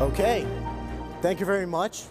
Okay. Thank you very much.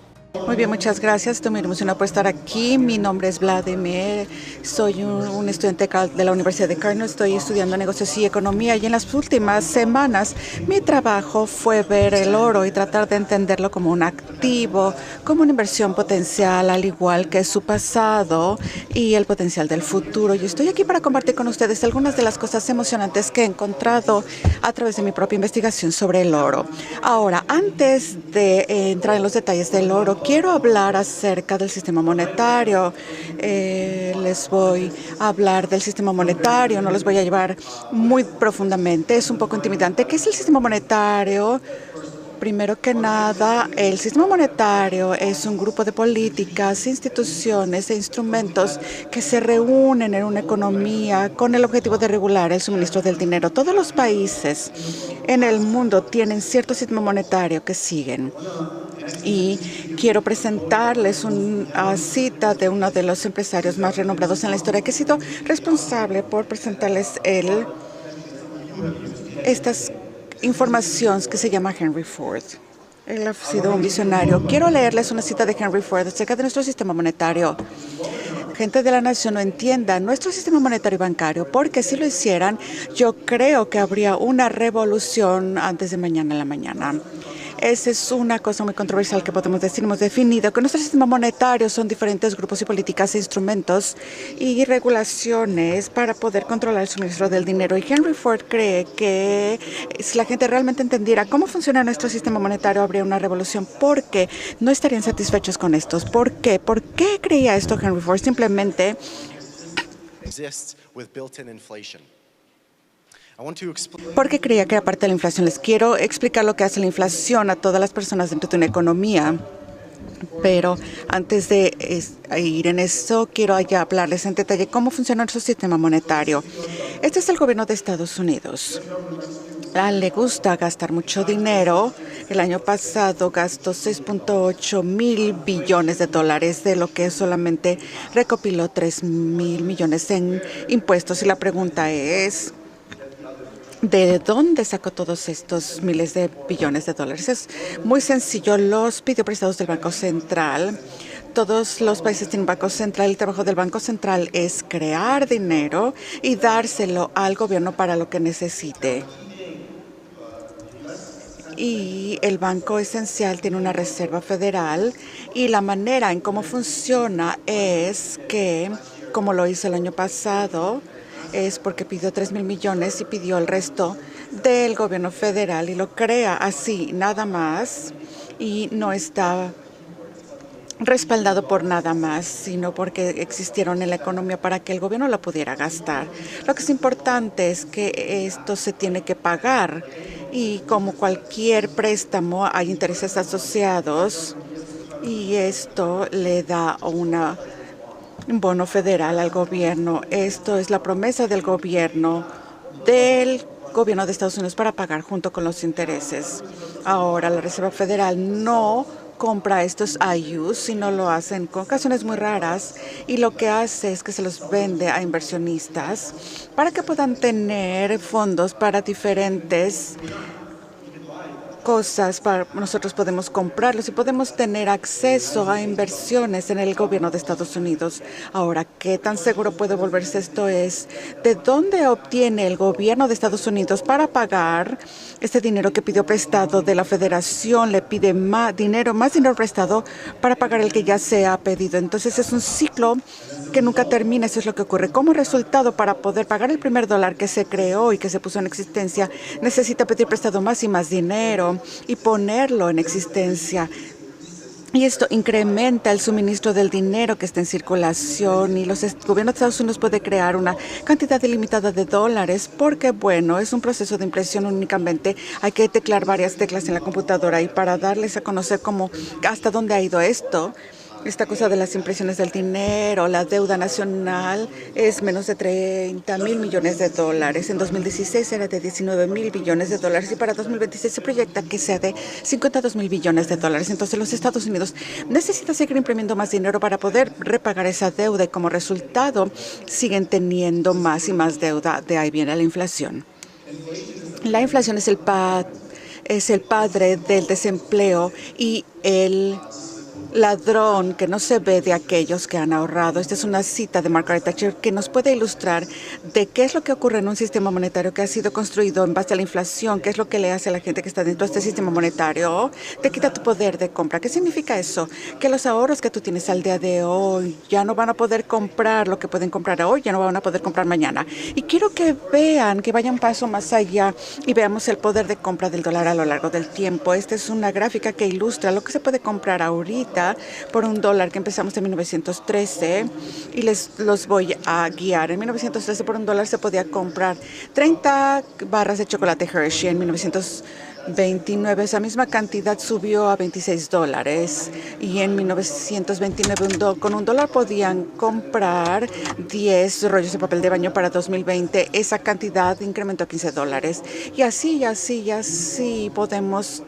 Muy bien, muchas gracias. Estoy muy emocionado por estar aquí. Mi nombre es Vladimir. Soy un estudiante de la Universidad de Carnegie. Estoy estudiando negocios y economía. Y en las últimas semanas, mi trabajo fue ver el oro y tratar de entenderlo como un activo, como una inversión potencial, al igual que su pasado y el potencial del futuro. Y estoy aquí para compartir con ustedes algunas de las cosas emocionantes que he encontrado a través de mi propia investigación sobre el oro. Ahora, antes de entrar en los detalles del oro, quiero hablar acerca del sistema monetario. Les voy a hablar del sistema monetario, no los voy a llevar muy profundamente, es un poco intimidante. ¿Qué es el sistema monetario? Primero que nada, el sistema monetario es un grupo de políticas, instituciones e instrumentos que se reúnen en una economía con el objetivo de regular el suministro del dinero. Todos los países en el mundo tienen cierto sistema monetario que siguen. Y quiero presentarles una cita de uno de los empresarios más renombrados en la historia, que ha sido responsable por presentarles estas informaciones, que se llama Henry Ford. Él ha sido un visionario. Quiero leerles una cita de Henry Ford acerca de nuestro sistema monetario. Gente de la nación, no entiendan nuestro sistema monetario y bancario, porque si lo hicieran, yo creo que habría una revolución antes de mañana en la mañana. Esa es una cosa muy controversial que podemos decir. Hemos definido que nuestro sistema monetario son diferentes grupos y políticas e instrumentos y regulaciones para poder controlar el suministro del dinero. Y Henry Ford cree que si la gente realmente entendiera cómo funciona nuestro sistema monetario, habría una revolución, porque no estarían satisfechos con estos. ¿Por qué? ¿Por qué creía esto Henry Ford? Simplemente porque creía que era parte de la inflación. Les quiero explicar lo que hace la inflación a todas las personas dentro de una economía. Pero antes de ir en eso, quiero ya hablarles en detalle cómo funciona nuestro sistema monetario. Este es el gobierno de Estados Unidos. A él le gusta gastar mucho dinero. El año pasado gastó 6.8 mil billones de dólares, de lo que solamente recopiló 3 mil millones en impuestos. Y la pregunta es, ¿de dónde sacó todos estos miles de billones de dólares? Es muy sencillo. Los pidió prestados del Banco Central. Todos los países tienen Banco Central. El trabajo del Banco Central es crear dinero y dárselo al gobierno para lo que necesite. Y el Banco Esencial tiene una reserva federal, y la manera en cómo funciona es que, como lo hizo el año pasado, es porque pidió 3 mil millones y pidió el resto del gobierno federal, y lo crea así nada más, y no está respaldado por nada más, sino porque existieron en la economía para que el gobierno lo pudiera gastar. Lo que es importante es que esto se tiene que pagar, y como cualquier préstamo hay intereses asociados, y esto le da un bono federal al gobierno. Esto es la promesa del gobierno de Estados Unidos para pagar junto con los intereses. Ahora, la Reserva Federal no compra estos IUs, sino lo hacen con ocasiones muy raras, y lo que hace es que se los vende a inversionistas para que puedan tener fondos para diferentes cosas. Nosotros podemos comprarlos y podemos tener acceso a inversiones en el gobierno de Estados Unidos. Ahora, ¿qué tan seguro puede volverse esto? Es de dónde obtiene el gobierno de Estados Unidos para pagar este dinero que pidió prestado de la Federación. Le pide más dinero prestado para pagar el que ya se ha pedido. Entonces es un ciclo que nunca termina. Eso es lo que ocurre. Como resultado, para poder pagar el primer dólar que se creó y que se puso en existencia, necesita pedir prestado más y más dinero y ponerlo en existencia. Y esto incrementa el suministro del dinero que está en circulación, y los gobiernos de Estados Unidos puede crear una cantidad ilimitada de dólares porque, bueno, es un proceso de impresión únicamente. Hay que teclar varias teclas en la computadora, y para darles a conocer cómo, hasta dónde ha ido esta cosa de las impresiones del dinero, la deuda nacional es menos de 30 mil millones de dólares. En 2016 era de 19 mil billones de dólares, y para 2026 se proyecta que sea de 52 mil billones de dólares. Entonces los Estados Unidos necesitan seguir imprimiendo más dinero para poder repagar esa deuda, y como resultado siguen teniendo más y más deuda. De ahí viene la inflación. La inflación es es el padre del desempleo y el ladrón que no se ve de aquellos que han ahorrado. Esta es una cita de Margaret Thatcher que nos puede ilustrar de qué es lo que ocurre en un sistema monetario que ha sido construido en base a la inflación, qué es lo que le hace a la gente que está dentro de este sistema monetario. Te quita tu poder de compra. ¿Qué significa eso? Que los ahorros que tú tienes al día de hoy ya no van a poder comprar lo que pueden comprar hoy, ya no van a poder comprar mañana. Y quiero que vean, que vayan un paso más allá y veamos el poder de compra del dólar a lo largo del tiempo. Esta es una gráfica que ilustra lo que se puede comprar ahorita por $1, que empezamos en 1913, y los voy a guiar. En 1913 por $1 se podía comprar 30 barras de chocolate Hershey. En 1929 esa misma cantidad subió a $26, y en 1929 con $1 podían comprar 10 rollos de papel de baño. Para 2020 esa cantidad incrementó a $15, y así podemos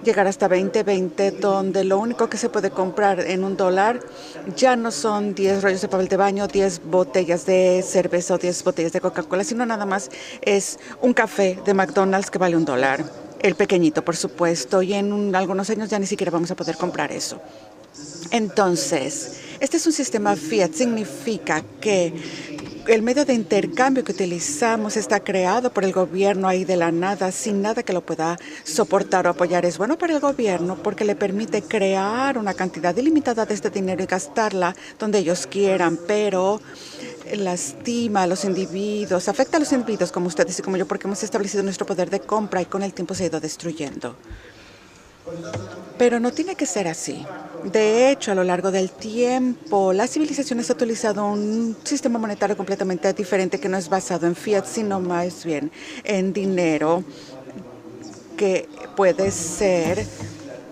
llegar hasta 2020, donde lo único que se puede comprar en $1 ya no son 10 rollos de papel de baño, 10 botellas de cerveza o 10 botellas de Coca-Cola, sino nada más es un café de McDonald's que vale $1. El pequeñito, por supuesto, y en algunos años ya ni siquiera vamos a poder comprar eso. Entonces, este es un sistema fiat. Significa que el medio de intercambio que utilizamos está creado por el gobierno ahí de la nada, sin nada que lo pueda soportar o apoyar. Es bueno para el gobierno porque le permite crear una cantidad ilimitada de este dinero y gastarla donde ellos quieran, pero lastima a los individuos, afecta a los individuos como ustedes y como yo, porque hemos establecido nuestro poder de compra y con el tiempo se ha ido destruyendo. Pero no tiene que ser así. De hecho, a lo largo del tiempo, las civilizaciones han utilizado un sistema monetario completamente diferente que no es basado en fiat, sino más bien en dinero, que puede ser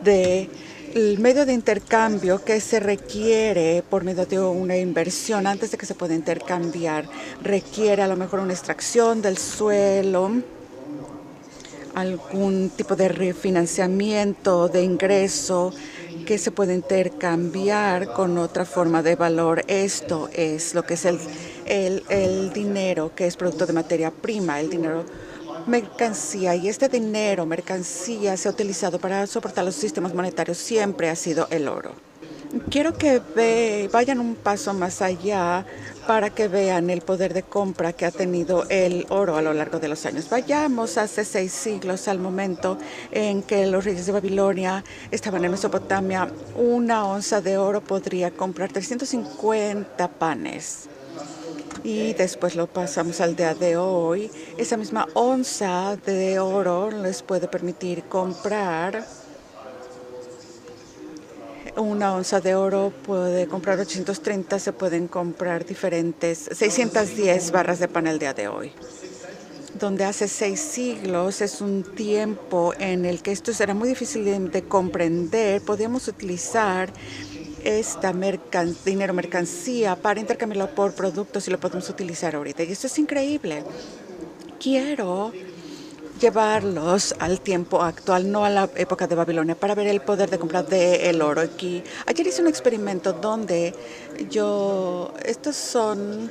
el medio de intercambio que se requiere por medio de una inversión antes de que se pueda intercambiar. Requiere a lo mejor una extracción del suelo, algún tipo de refinanciamiento de ingreso que se puede intercambiar con otra forma de valor. Esto es lo que es el dinero, que es producto de materia prima, el dinero mercancía. Y este dinero mercancía se ha utilizado para soportar los sistemas monetarios. Siempre ha sido el oro. Quiero que vayan un paso más allá para que vean el poder de compra que ha tenido el oro a lo largo de los años. Vayamos hace 6 siglos, al momento en que los reyes de Babilonia estaban en Mesopotamia. Una onza de oro podría comprar 350 panes. Y después lo pasamos al día de hoy. Esa misma onza de oro les puede permitir comprar. Una onza de oro puede comprar 830, se pueden comprar 610 barras de pan el día de hoy. Donde hace 6 siglos es un tiempo en el que esto era muy difícil de comprender. Podíamos utilizar dinero mercancía para intercambiarlo por productos y lo podemos utilizar ahorita. Y esto es increíble. Quiero llevarlos al tiempo actual, no a la época de Babilonia, para ver el poder de compra del oro. Ayer hice un experimento donde estos son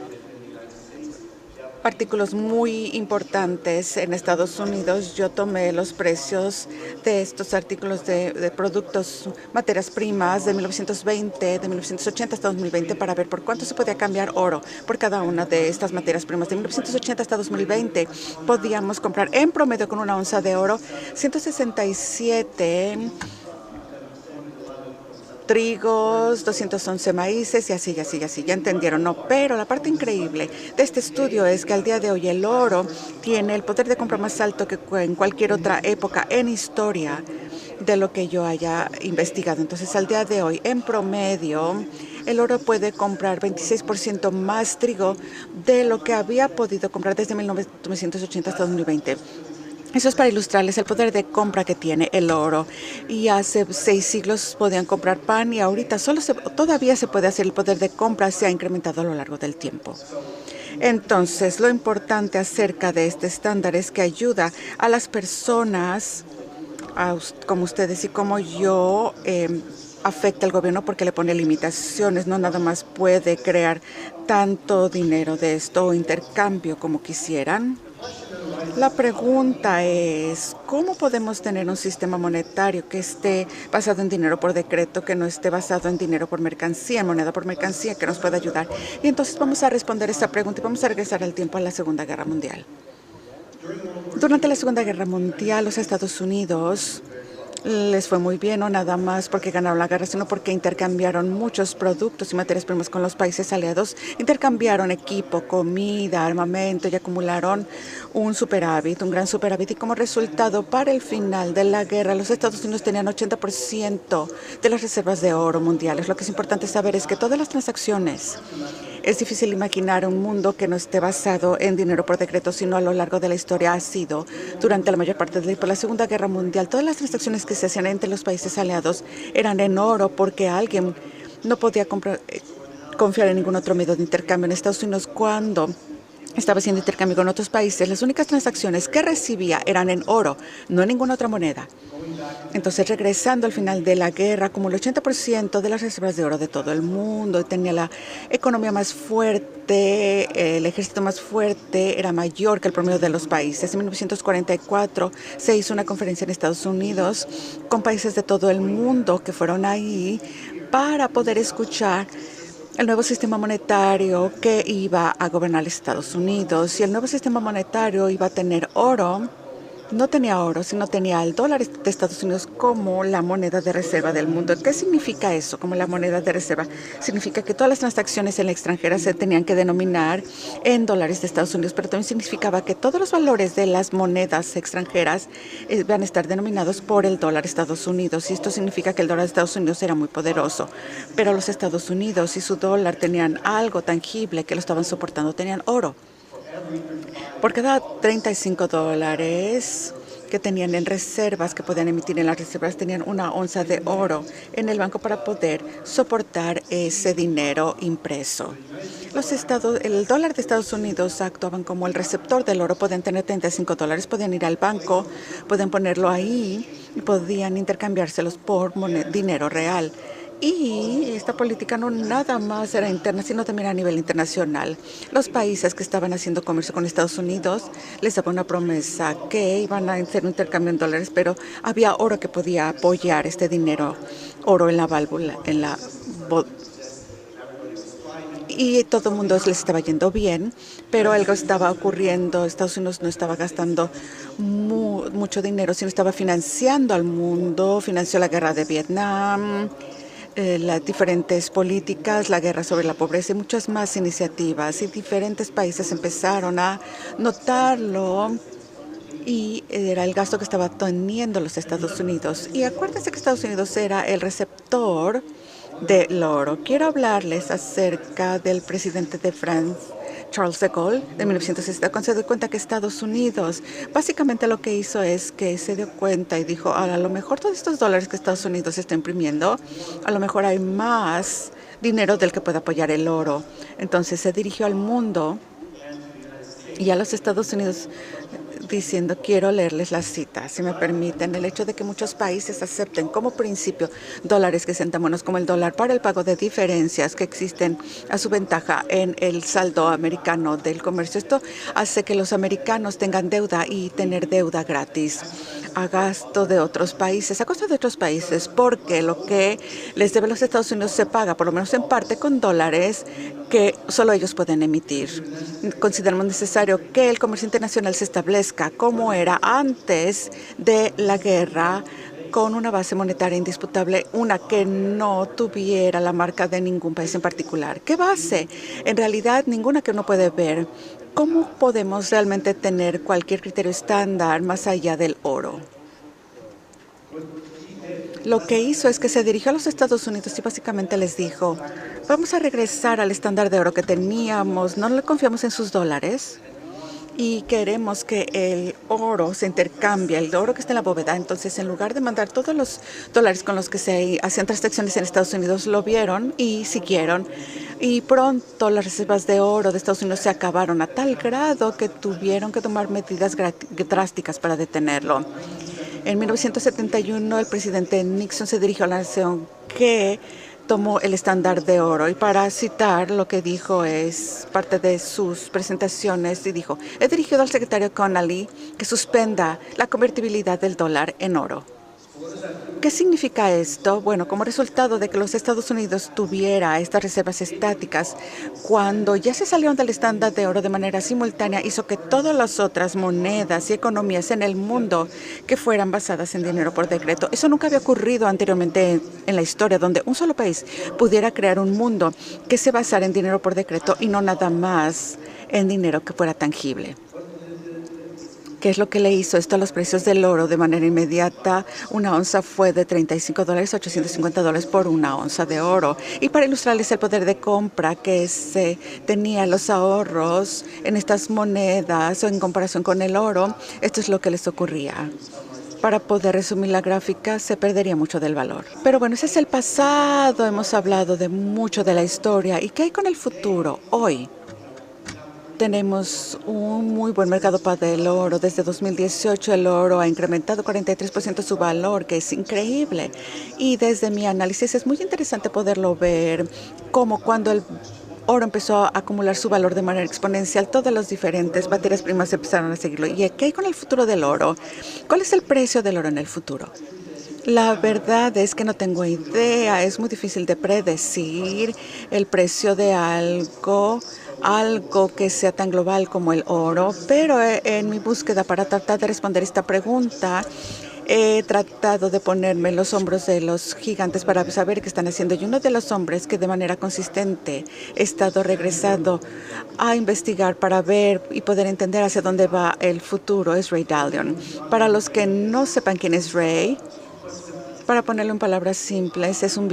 artículos muy importantes en Estados Unidos. Yo tomé los precios de estos artículos de productos, materias primas de 1920, de 1980 hasta 2020 para ver por cuánto se podía cambiar oro por cada una de estas materias primas. De 1980 hasta 2020 podíamos comprar en promedio con una onza de oro 167 trigos, 211 maíces y así. Ya entendieron, ¿no? Pero la parte increíble de este estudio es que al día de hoy el oro tiene el poder de compra más alto que en cualquier otra época en historia de lo que yo haya investigado. Entonces, al día de hoy, en promedio, el oro puede comprar 26% más trigo de lo que había podido comprar desde 1980 hasta 2020. Eso es para ilustrarles el poder de compra que tiene el oro. Y hace 6 siglos podían comprar pan y ahorita todavía se puede hacer. El poder de compra se ha incrementado a lo largo del tiempo. Entonces, lo importante acerca de este estándar es que ayuda a las personas, como ustedes y como yo, afecta al gobierno porque le pone limitaciones. No nada más puede crear tanto dinero de esto o intercambio como quisieran. La pregunta es, ¿cómo podemos tener un sistema monetario que esté basado en dinero por decreto, que no esté basado en dinero por mercancía, en moneda por mercancía, que nos pueda ayudar? Y entonces vamos a responder esta pregunta y vamos a regresar al tiempo a la Segunda Guerra Mundial. Durante la Segunda Guerra Mundial, los Estados Unidos les fue muy bien, no nada más porque ganaron la guerra, sino porque intercambiaron muchos productos y materias primas con los países aliados. Intercambiaron equipo, comida, armamento y acumularon un superávit, un gran superávit. Y como resultado, para el final de la guerra, los Estados Unidos tenían 80% de las reservas de oro mundiales. Lo que es importante saber es que todas las transacciones. Es difícil imaginar un mundo que no esté basado en dinero por decreto, sino a lo largo de la historia ha sido, durante la mayor parte de la Segunda Guerra Mundial, todas las transacciones que se hacían entre los países aliados eran en oro porque alguien no podía confiar en ningún otro medio de intercambio. En Estados Unidos, cuando estaba haciendo intercambio con otros países, las únicas transacciones que recibía eran en oro, no en ninguna otra moneda. Entonces, regresando al final de la guerra, como el 80% de las reservas de oro de todo el mundo, tenía la economía más fuerte, el ejército más fuerte, era mayor que el promedio de los países. En 1944 se hizo una conferencia en Estados Unidos con países de todo el mundo que fueron ahí para poder escuchar el nuevo sistema monetario que iba a gobernar Estados Unidos. Y el nuevo sistema monetario iba a tener oro. No tenía oro, sino tenía el dólar de Estados Unidos como la moneda de reserva del mundo. ¿Qué significa eso como la moneda de reserva? Significa que todas las transacciones en la extranjera se tenían que denominar en dólares de Estados Unidos, pero también significaba que todos los valores de las monedas extranjeras van a estar denominados por el dólar de Estados Unidos. Y esto significa que el dólar de Estados Unidos era muy poderoso. Pero los Estados Unidos y su dólar tenían algo tangible que lo estaban soportando, tenían oro. Por cada 35 dólares que tenían en reservas, que podían emitir en las reservas, tenían una onza de oro en el banco para poder soportar ese dinero impreso. El dólar de Estados Unidos actuaban como el receptor del oro. Podían tener 35 dólares, podían ir al banco, podían ponerlo ahí y podían intercambiárselos por dinero real. Y esta política no nada más era interna, sino también a nivel internacional. Los países que estaban haciendo comercio con Estados Unidos les daban una promesa que iban a hacer un intercambio en dólares, pero había oro que podía apoyar este dinero, oro en la válvula, y todo el mundo les estaba yendo bien, pero algo estaba ocurriendo. Estados Unidos no estaba gastando mucho dinero, sino estaba financiando al mundo, financió la guerra de Vietnam, las diferentes políticas, la guerra sobre la pobreza y muchas más iniciativas. Y diferentes países empezaron a notarlo y era el gasto que estaba teniendo los Estados Unidos. Y acuérdense que Estados Unidos era el receptor del oro. Quiero hablarles acerca del presidente de Francia, Charles de Gaulle, de 1960, cuando se dio cuenta que Estados Unidos básicamente lo que hizo es que se dio cuenta y dijo, a lo mejor todos estos dólares que Estados Unidos está imprimiendo, a lo mejor hay más dinero del que puede apoyar el oro. Entonces se dirigió al mundo y a los Estados Unidos diciendo, quiero leerles la cita, si me permiten. El hecho de que muchos países acepten como principio dólares que sean tan buenos como el dólar para el pago de diferencias que existen a su ventaja en el saldo americano del comercio. Esto hace que los americanos tengan deuda y tener deuda gratis a gasto de otros países, a costa de otros países, porque lo que les debe los Estados Unidos se paga, por lo menos en parte, con dólares que solo ellos pueden emitir. Consideramos necesario que el comercio internacional se establezca como era antes de la guerra, con una base monetaria indisputable, una que no tuviera la marca de ningún país en particular. ¿Qué base? En realidad, ninguna que uno puede ver. ¿Cómo podemos realmente tener cualquier criterio estándar más allá del oro? Lo que hizo es que se dirigió a los Estados Unidos y básicamente les dijo, vamos a regresar al estándar de oro que teníamos, no le confiamos en sus dólares y queremos que el oro se intercambie, el oro que está en la bóveda. Entonces, en lugar de mandar todos los dólares con los que se hacían transacciones en Estados Unidos, lo vieron y siguieron. Y pronto las reservas de oro de Estados Unidos se acabaron a tal grado que tuvieron que tomar medidas drásticas para detenerlo. En 1971, el presidente Nixon se dirigió a la nación que tomó el estándar de oro y para citar lo que dijo es parte de sus presentaciones y dijo: he dirigido al secretario Connally que suspenda la convertibilidad del dólar en oro. ¿Qué significa esto? Bueno, como resultado de que los Estados Unidos tuviera estas reservas estáticas, cuando ya se salieron del estándar de oro de manera simultánea, hizo que todas las otras monedas y economías en el mundo que fueran basadas en dinero por decreto. Eso nunca había ocurrido anteriormente en la historia, donde un solo país pudiera crear un mundo que se basara en dinero por decreto y no nada más en dinero que fuera tangible. ¿Qué es lo que le hizo esto a los precios del oro de manera inmediata? Una onza fue de $35 a $850 por una onza de oro. Y para ilustrarles el poder de compra que se tenía los ahorros en estas monedas o en comparación con el oro, esto es lo que les ocurría. Para poder resumir la gráfica, se perdería mucho del valor. Pero bueno, ese es el pasado. Hemos hablado de mucho de la historia. ¿Y qué hay con el futuro? Hoy tenemos un muy buen mercado para el oro. Desde 2018 el oro ha incrementado 43% su valor, que es increíble. Y desde mi análisis es muy interesante poderlo ver, como cuando el oro empezó a acumular su valor de manera exponencial, todas las diferentes materias primas empezaron a seguirlo. ¿Y qué hay con el futuro del oro? ¿Cuál es el precio del oro en el futuro? La verdad es que no tengo idea. Es muy difícil de predecir el precio de algo que sea tan global como el oro, pero en mi búsqueda para tratar de responder esta pregunta, he tratado de ponerme en los hombros de los gigantes para saber qué están haciendo. Y uno de los hombres que de manera consistente he estado regresando a investigar para ver y poder entender hacia dónde va el futuro es Ray Dalio. Para los que no sepan quién es Ray, para ponerlo en palabras simples, es un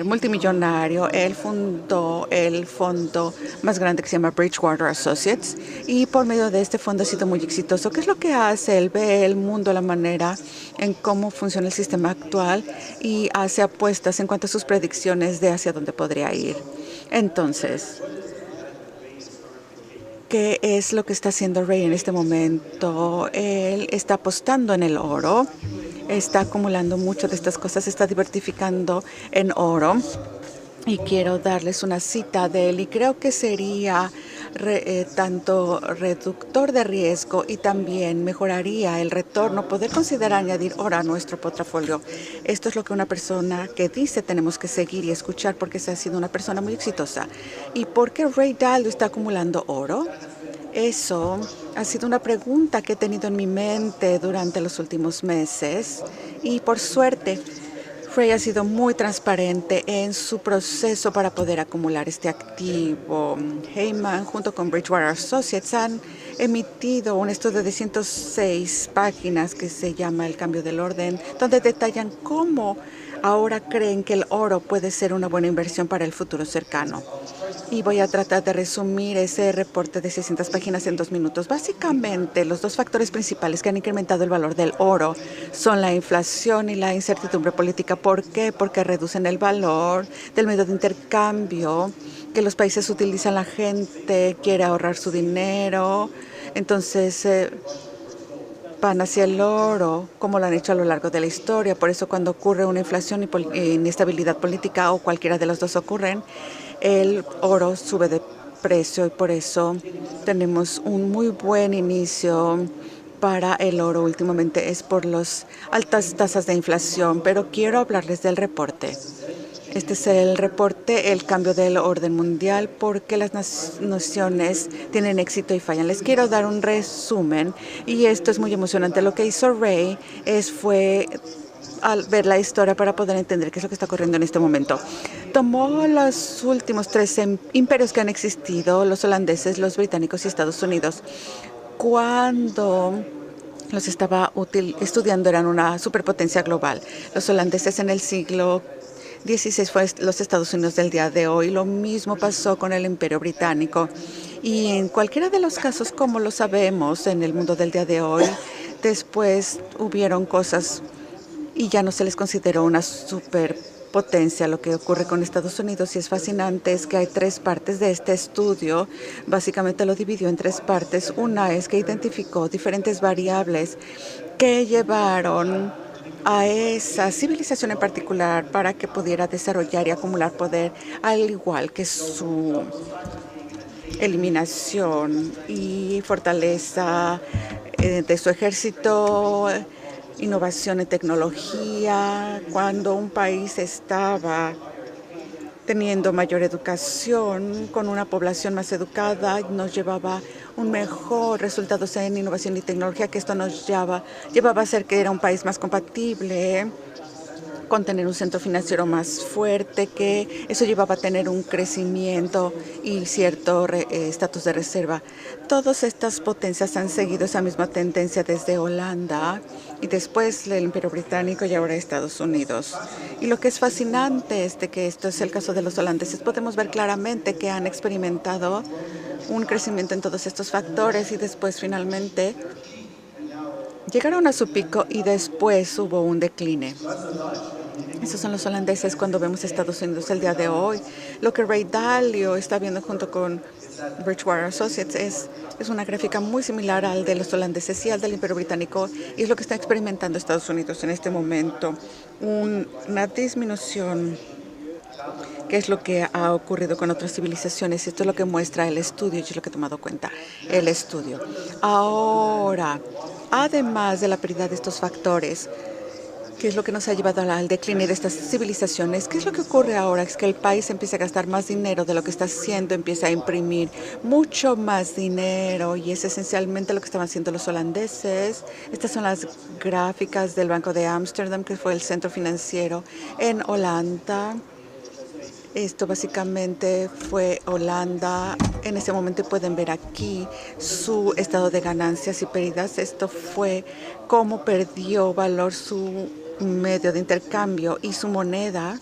multimillonario. Él fundó el fondo más grande que se llama Bridgewater Associates y por medio de este fondo ha sido muy exitoso. ¿Qué es lo que hace? Él ve el mundo, la manera en cómo funciona el sistema actual y hace apuestas en cuanto a sus predicciones de hacia dónde podría ir. Entonces, ¿qué es lo que está haciendo Ray en este momento? Él está apostando en el oro. Está acumulando mucho de estas cosas, está diversificando en oro. Y quiero darles una cita de él y creo que sería tanto reductor de riesgo y también mejoraría el retorno, poder considerar añadir oro a nuestro portafolio. Esto es lo que una persona que dice tenemos que seguir y escuchar porque se ha sido una persona muy exitosa. ¿Y por qué Ray Dalio está acumulando oro? Eso ha sido una pregunta que he tenido en mi mente durante los últimos meses y por suerte Ray ha sido muy transparente en su proceso para poder acumular este activo. Heyman junto con Bridgewater Associates han emitido un estudio de 106 páginas que se llama El cambio del orden, donde detallan cómo ahora creen que el oro puede ser una buena inversión para el futuro cercano. Y voy a tratar de resumir ese reporte de 600 páginas en 2 minutos. Básicamente, los dos factores principales que han incrementado el valor del oro son la inflación y la incertidumbre política. ¿Por qué? Porque reducen el valor del medio de intercambio que los países utilizan. La gente quiere ahorrar su dinero, entonces van hacia el oro, como lo han hecho a lo largo de la historia. Por eso cuando ocurre una inflación y inestabilidad política o cualquiera de los dos ocurren, el oro sube de precio y por eso tenemos un muy buen inicio para el oro últimamente. Es por las altas tasas de inflación, pero quiero hablarles del reporte. Este es el reporte, el cambio del orden mundial, porque las naciones tienen éxito y fallan. Les quiero dar un resumen y esto es muy emocionante. Lo que hizo Ray fue al ver la historia para poder entender qué es lo que está ocurriendo en este momento. Tomó los últimos 3 imperios que han existido, los holandeses, los británicos y Estados Unidos. Cuando los estaba estudiando eran una superpotencia global. Los holandeses en el siglo 16 fue los Estados Unidos del día de hoy. Lo mismo pasó con el Imperio Británico. Y en cualquiera de los casos, como lo sabemos en el mundo del día de hoy, después hubieron cosas y ya no se les consideró una superpotencia. Lo que ocurre con Estados Unidos y es fascinante es que hay 3 partes de este estudio. Básicamente lo dividió en 3 partes. Una es que identificó diferentes variables que llevaron a esa civilización en particular para que pudiera desarrollar y acumular poder, al igual que su eliminación y fortaleza de su ejército, innovación en tecnología. Cuando un país estaba teniendo mayor educación, con una población más educada, nos llevaba un mejor resultado en innovación y tecnología, que esto nos llevaba a ser que era un país más compatible, con tener un centro financiero más fuerte, que eso llevaba a tener un crecimiento y cierto estatus de reserva. Todas estas potencias han seguido esa misma tendencia desde Holanda y después el Imperio Británico y ahora Estados Unidos. Y lo que es fascinante es de que esto es el caso de los holandeses. Podemos ver claramente que han experimentado un crecimiento en todos estos factores y después finalmente llegaron a su pico y después hubo un decline. Esos son los holandeses cuando vemos a Estados Unidos el día de hoy. Lo que Ray Dalio está viendo junto con Bridgewater Associates es una gráfica muy similar al de los holandeses y al del Imperio Británico, y es lo que está experimentando Estados Unidos en este momento. Una disminución, que es lo que ha ocurrido con otras civilizaciones. Esto es lo que muestra el estudio y es lo que he tomado cuenta el estudio. Ahora, además de la pérdida de estos factores, ¿qué es lo que nos ha llevado al decline de estas civilizaciones? ¿Qué es lo que ocurre ahora? Es que el país empieza a gastar más dinero de lo que está haciendo, empieza a imprimir mucho más dinero, y es esencialmente lo que estaban haciendo los holandeses. Estas son las gráficas del Banco de Ámsterdam, que fue el centro financiero en Holanda. Esto básicamente fue Holanda. En ese momento pueden ver aquí su estado de ganancias y pérdidas. Esto fue cómo perdió valor su medio de intercambio, y su moneda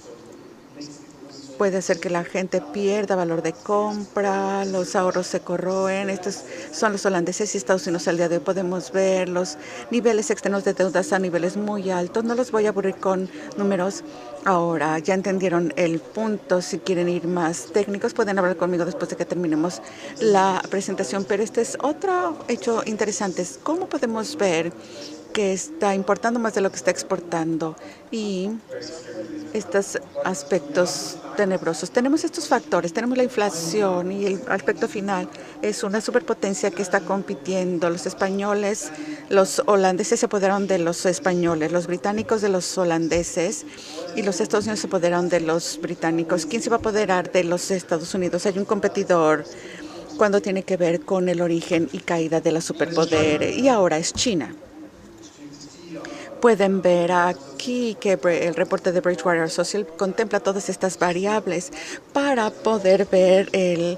puede hacer que la gente pierda valor de compra, los ahorros se corroen. Estos son los holandeses y Estados Unidos al día de hoy. Podemos ver los niveles externos de deudas a niveles muy altos. No los voy a aburrir con números. Ahora, ya entendieron el punto. Si quieren ir más técnicos, pueden hablar conmigo después de que terminemos la presentación. Pero este es otro hecho interesante. ¿Cómo podemos ver que está importando más de lo que está exportando? Y estos aspectos tenebrosos. Tenemos estos factores, tenemos la inflación, y el aspecto final es una superpotencia que está compitiendo. Los españoles, los holandeses se apoderaron de los españoles, los británicos de los holandeses, y los Estados Unidos se apoderaron de los británicos. ¿Quién se va a apoderar de los Estados Unidos? Hay un competidor cuando tiene que ver con el origen y caída de la superpoder, y ahora es China. Pueden ver aquí que el reporte de Bridgewater Associates contempla todas estas variables para poder ver el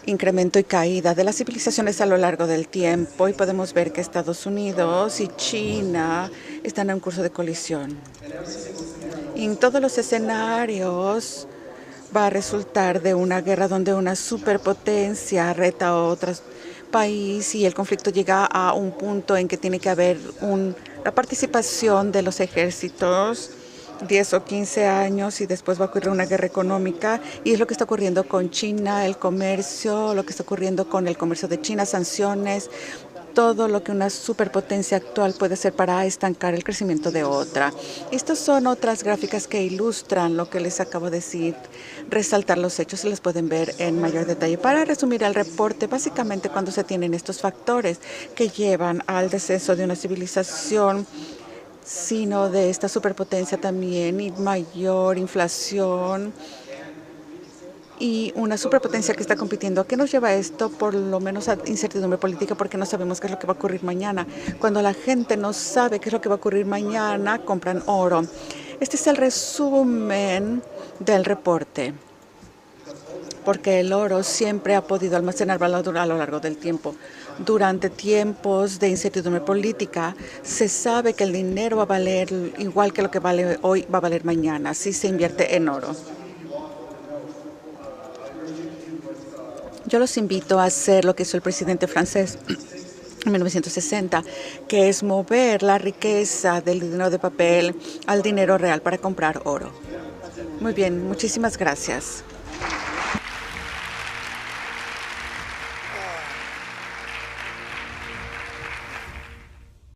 incremento y caída de las civilizaciones a lo largo del tiempo, y podemos ver que Estados Unidos y China están en un curso de colisión. Y en todos los escenarios va a resultar de una guerra donde una superpotencia reta a otros países, y el conflicto llega a un punto en que tiene que haber la participación de los ejércitos, 10 o 15 años, y después va a ocurrir una guerra económica, y es lo que está ocurriendo con China, el comercio, lo que está ocurriendo con el comercio de China, sanciones, todo lo que una superpotencia actual puede hacer para estancar el crecimiento de otra. Estas son otras gráficas que ilustran lo que les acabo de decir, resaltar los hechos, se les pueden ver en mayor detalle. Para resumir el reporte, básicamente cuando se tienen estos factores que llevan al descenso de una civilización, sino de esta superpotencia también, y mayor inflación, y una superpotencia que está compitiendo. ¿A qué nos lleva esto? Por lo menos a incertidumbre política, porque no sabemos qué es lo que va a ocurrir mañana. Cuando la gente no sabe qué es lo que va a ocurrir mañana, compran oro. Este es el resumen del reporte, porque el oro siempre ha podido almacenar valor a lo largo del tiempo. Durante tiempos de incertidumbre política, se sabe que el dinero va a valer igual que lo que vale hoy, va a valer mañana, si se invierte en oro. Yo los invito a hacer lo que hizo el presidente francés en 1960, que es mover la riqueza del dinero de papel al dinero real para comprar oro. Muy bien, muchísimas gracias.